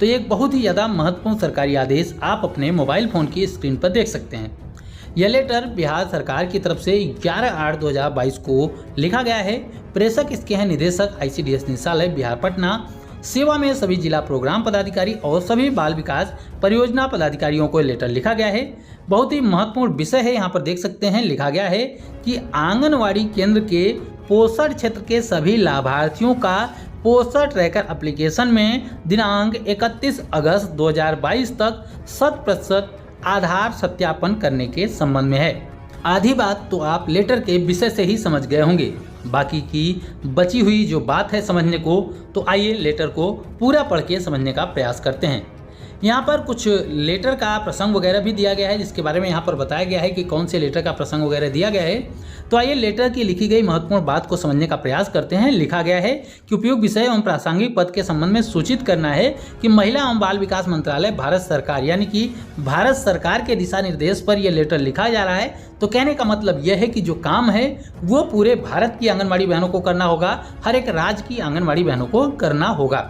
तो ये एक बहुत ही ज़्यादा महत्वपूर्ण सरकारी आदेश आप अपने मोबाइल फ़ोन की स्क्रीन पर देख सकते हैं। यह लेटर बिहार सरकार की तरफ से 11/8/2022 को लिखा गया है। प्रेषक इसके हैं निदेशक ICDS निदेशालय बिहार पटना। सेवा में सभी जिला प्रोग्राम पदाधिकारी और सभी बाल विकास परियोजना पदाधिकारियों को लेटर लिखा गया है। बहुत ही महत्वपूर्ण विषय है, यहाँ पर देख सकते हैं लिखा गया है कि आंगनवाड़ी केंद्र के पोषण क्षेत्र के सभी लाभार्थियों का पोषण ट्रैकर एप्लीकेशन में दिनांक 31 अगस्त 2022 तक 100% आधार सत्यापन करने के संबंध में है। आधी बात तो आप लेटर के विषय से ही समझ गए होंगे, बाकी की बची हुई जो बात है समझने को, तो आइए लेटर को पूरा पढ़ के समझने का प्रयास करते हैं। यहाँ पर कुछ लेटर का प्रसंग वगैरह भी दिया गया है, जिसके बारे में यहाँ पर बताया गया है कि कौन से लेटर का प्रसंग वगैरह दिया गया है। तो आइए लेटर की लिखी गई महत्वपूर्ण बात को समझने का प्रयास करते हैं। लिखा गया है कि उपयुक्त विषय एवं प्रासंगिक पद के संबंध में सूचित करना है कि महिला एवं बाल विकास मंत्रालय भारत सरकार यानी कि भारत सरकार के दिशा निर्देश पर यह लेटर लिखा जा रहा है। तो कहने का मतलब यह है कि जो काम है वो पूरे भारत की आंगनबाड़ी बहनों को करना होगा, हर एक राज्य की आंगनबाड़ी बहनों को करना होगा।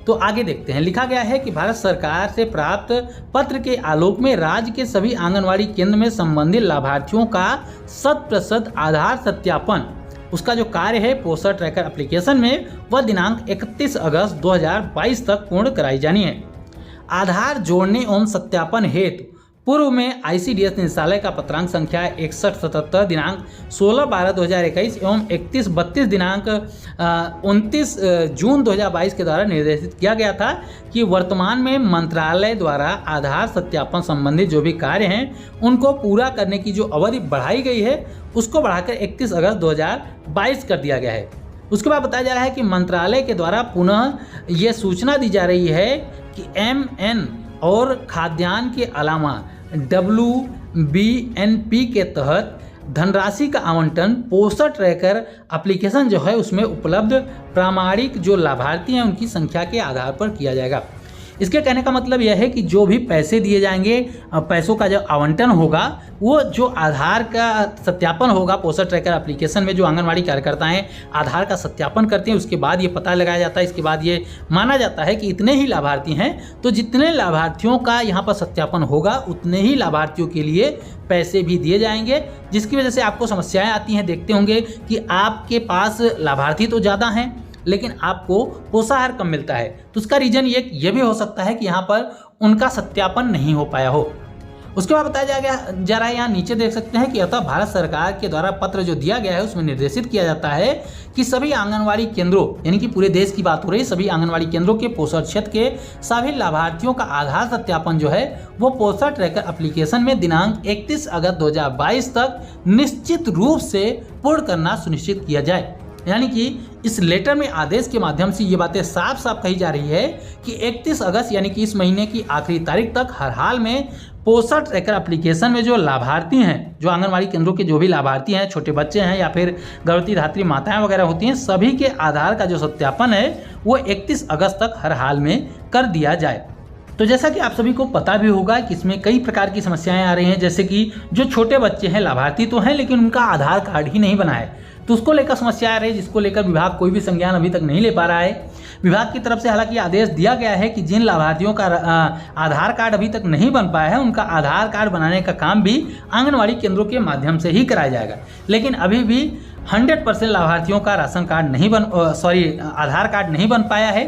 तो आगे देखते हैं। लिखा गया है कि भारत सरकार से प्राप्त पत्र के आलोक में राज्य के सभी आंगनवाड़ी केंद्र में संबंधित लाभार्थियों का 100% आधार सत्यापन, उसका जो कार्य है पोषण ट्रैकर एप्लीकेशन में, वह दिनांक 31 अगस्त 2022 तक पूर्ण कराई जानी है। आधार जोड़ने एवं सत्यापन हेतु पूर्व में ICDS निदेशालय का पत्रांक संख्या 6177 दिनांक 16/12/2021 एवं 31/32 दिनांक 29 जून 2022 के द्वारा निर्देशित किया गया था कि वर्तमान में मंत्रालय द्वारा आधार सत्यापन संबंधित जो भी कार्य हैं उनको पूरा करने की जो अवधि बढ़ाई गई है उसको बढ़ाकर 31 अगस्त 2022 कर दिया गया है। उसके बाद बताया जा रहा है कि मंत्रालय के द्वारा पुनः ये सूचना दी जा रही है कि MN और खाद्यान्न के अलावा WBNP के तहत धनराशि का आवंटन पोषण ट्रैकर एप्लीकेशन जो है उसमें उपलब्ध प्रामाणिक जो लाभार्थी हैं उनकी संख्या के आधार पर किया जाएगा। इसके कहने का मतलब यह है कि जो भी पैसे दिए जाएंगे, पैसों का जो आवंटन होगा, वो जो आधार का सत्यापन होगा पोषण ट्रैकर एप्लीकेशन में, जो आंगनवाड़ी कार्यकर्ताएं आधार का सत्यापन करते हैं, उसके बाद ये पता लगाया जाता है, इसके बाद ये माना जाता है कि इतने ही लाभार्थी हैं। तो जितने लाभार्थियों का यहाँ पर सत्यापन होगा उतने ही लाभार्थियों के लिए पैसे भी दिए जाएंगे, जिसकी वजह से आपको समस्याएं आती हैं। देखते होंगे कि आपके पास लाभार्थी तो ज़्यादा हैं लेकिन आपको पोषाहार कम मिलता है। तो उसका रीजन ये भी हो सकता है कि यहाँ पर उनका सत्यापन नहीं हो पाया हो। उसके बाद बताया जा रहा है, यहाँ नीचे देख सकते हैं कि अतः भारत सरकार के द्वारा पत्र जो दिया गया है उसमें निर्देशित किया जाता है कि सभी आंगनवाड़ी केंद्रों, यानी कि पूरे देश की बात हो रही है, सभी आंगनवाड़ी केंद्रों के पोषण क्षेत्र के सभी लाभार्थियों का आधार सत्यापन जो है वो पोषण ट्रैकर एप्लीकेशन में दिनांक 31 अगस्त 2022 तक निश्चित रूप से पूर्ण करना सुनिश्चित किया जाए। यानी कि इस लेटर में आदेश के माध्यम से ये बातें साफ साफ कही जा रही है कि 31 अगस्त यानी कि इस महीने की आखिरी तारीख तक हर हाल में पोषण ट्रैकर एप्लीकेशन में जो लाभार्थी हैं, जो आंगनवाड़ी केंद्रों के जो भी लाभार्थी हैं, छोटे बच्चे हैं या फिर गर्भवती धात्री माताएं वगैरह होती हैं, सभी के आधार का जो सत्यापन है वो 31 अगस्त तक हर हाल में कर दिया जाए। तो जैसा कि आप सभी को पता भी होगा कि इसमें कई प्रकार की समस्याएं आ रही हैं, जैसे कि जो छोटे बच्चे हैं लाभार्थी तो हैं लेकिन उनका आधार कार्ड ही नहीं बना है, तो उसको लेकर समस्या आ रही है, जिसको लेकर विभाग कोई भी संज्ञान अभी तक नहीं ले पा रहा है। विभाग की तरफ से हालांकि आदेश दिया गया है कि जिन लाभार्थियों का आधार कार्ड अभी तक नहीं बन पाया है उनका आधार कार्ड बनाने का काम भी आंगनवाड़ी केंद्रों के माध्यम से ही कराया जाएगा। लेकिन अभी भी 100% लाभार्थियों का राशन कार्ड आधार कार्ड नहीं बन पाया है,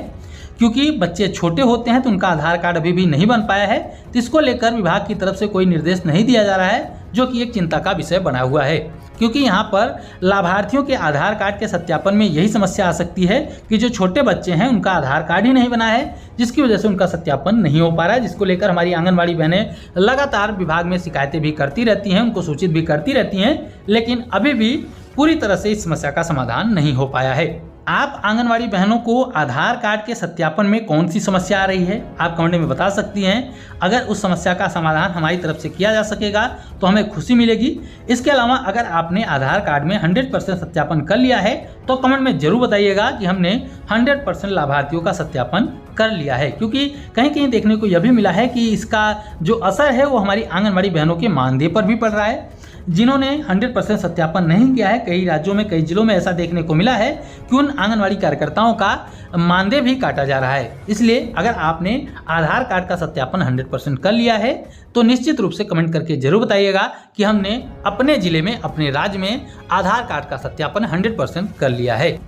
क्योंकि बच्चे छोटे होते हैं तो उनका आधार कार्ड अभी भी नहीं बन पाया है। तो इसको लेकर विभाग की तरफ से कोई निर्देश नहीं दिया जा रहा है, जो कि एक चिंता का विषय बना हुआ है, क्योंकि यहाँ पर लाभार्थियों के आधार कार्ड के सत्यापन में यही समस्या आ सकती है कि जो छोटे बच्चे हैं उनका आधार कार्ड ही नहीं बना है, जिसकी वजह से उनका सत्यापन नहीं हो पा रहा है, जिसको लेकर हमारी आंगनबाड़ी बहनें लगातार विभाग में शिकायतें भी करती रहती हैं, उनको सूचित भी करती रहती हैं, लेकिन अभी भी पूरी तरह से इस समस्या का समाधान नहीं हो पाया है। आप आंगनवाड़ी बहनों को आधार कार्ड के सत्यापन में कौन सी समस्या आ रही है, आप कमेंट में बता सकती हैं। अगर उस समस्या का समाधान हमारी तरफ से किया जा सकेगा तो हमें खुशी मिलेगी। इसके अलावा अगर आपने आधार कार्ड में 100% सत्यापन कर लिया है तो कमेंट में जरूर बताइएगा कि हमने 100% लाभार्थियों का सत्यापन कर लिया है, क्योंकि कहीं कहीं देखने को यह भी मिला है कि इसका जो असर है वो हमारी आंगनवाड़ी बहनों के मानदेय पर भी पड़ रहा है। जिन्होंने 100% सत्यापन नहीं किया है, कई राज्यों में, कई जिलों में ऐसा देखने को मिला है कि उन आंगनवाड़ी कार्यकर्ताओं का मानदेय भी काटा जा रहा है। इसलिए अगर आपने आधार कार्ड का सत्यापन 100% कर लिया है तो निश्चित रूप से कमेंट करके जरूर बताइएगा कि हमने अपने जिले में, अपने राज्य में आधार कार्ड का सत्यापन 100% कर लिया है।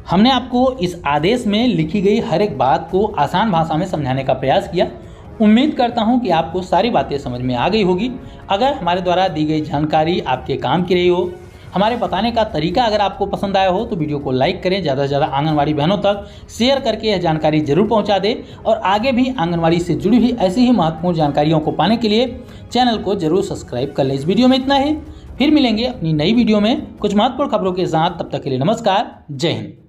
हमने आपको इस आदेश में लिखी गई हर एक बात को आसान भाषा में समझाने का प्रयास किया। उम्मीद करता हूं कि आपको सारी बातें समझ में आ गई होगी। अगर हमारे द्वारा दी गई जानकारी आपके काम की रही हो, हमारे बताने का तरीका अगर आपको पसंद आया हो तो वीडियो को लाइक करें, ज़्यादा से ज़्यादा आंगनवाड़ी बहनों तक शेयर करके यह जानकारी जरूर पहुंचा दें और आगे भी आंगनवाड़ी से जुड़ी हुई ऐसी ही महत्वपूर्ण जानकारियों को पाने के लिए चैनल को जरूर सब्सक्राइब कर लें। इस वीडियो में इतना ही, फिर मिलेंगे अपनी नई वीडियो में कुछ महत्वपूर्ण खबरों के साथ। तब तक के लिए नमस्कार, जय हिंद।